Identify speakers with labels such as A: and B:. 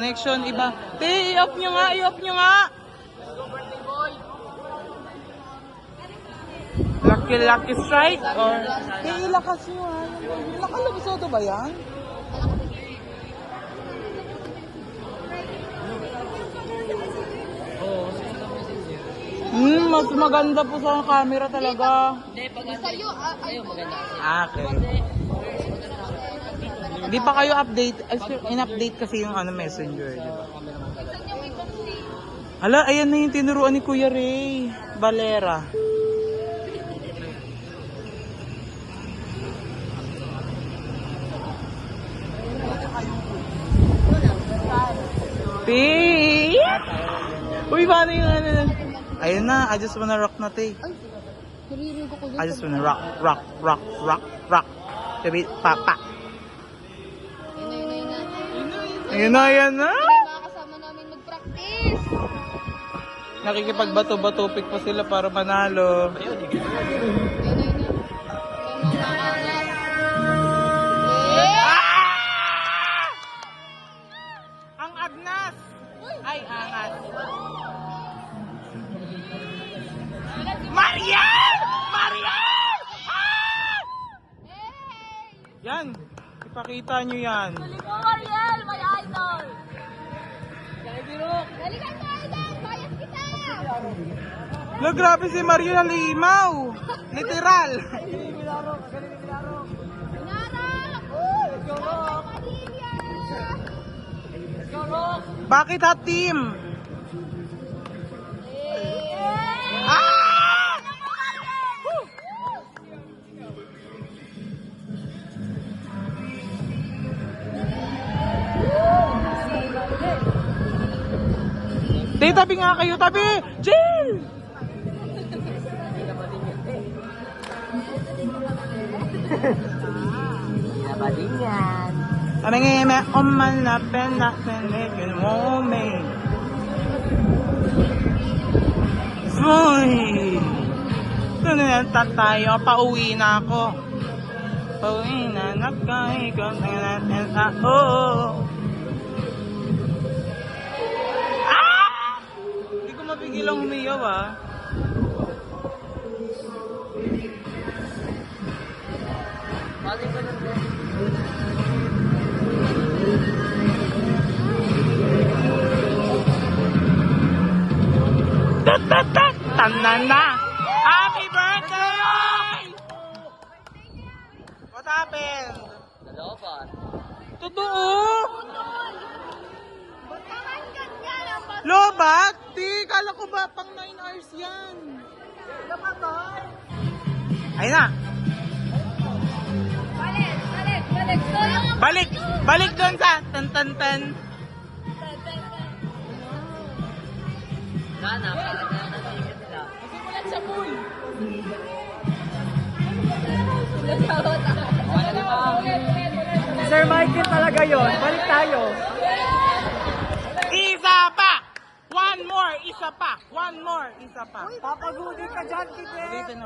A: Connection, iba. Te, i-off nyo nga, i-off nyo nga. Lucky strike or... Te, ilakas nyo ha. Nakalabisado ba yan? Mas maganda po sa camera talaga.
B: Sa'yo, ayaw maganda.
A: Okay. Hindi pa kayo update. In-update kasi yung messenger, di ba? Hala, ayan na yung tinuruan ni Kuya Ray. Valera. Pete! Uy, paano yung Ayun na, I just wanna rock na, te. I just wanna rock. Sabi, papa. Ayun na.
B: Makakasama namin mag-practice.
A: Nakikipagbato-batopik pa sila para manalo. Ang agnas! Ay, angas. Mariel! Yan, ipakita nyo yan.
B: Mariel, my idol! Dalikan mo, idol! Bayas kita!
A: Lo, grabe si Mariel Halimaw. Literal.
B: Binarok!
A: Bakit hot team? Ah! Tay, tabi nga kayo, tabi! Jill!
C: Nabaling yan.
A: Aming ime uman na penakin mo me. Uy! Ito na tayo, pauwi na ako. Pauwi na nagkaikot na natin ako. Ah! Hindi ko mapigilang humiyaw ah. Tanana! Happy birthday! What happened?
C: Nalobat.
A: Totoo? Lobat? Di, kala ko ba pang 9 hours yan? Ayun na. Balik doon sa tan.
C: Sana, para na natigat sila.
B: Simulan sa pool.
C: Sir Michael talaga yon. Balik tayo.
A: Isa pa! One more, isa pa. Papagudi ka dyan, Kide.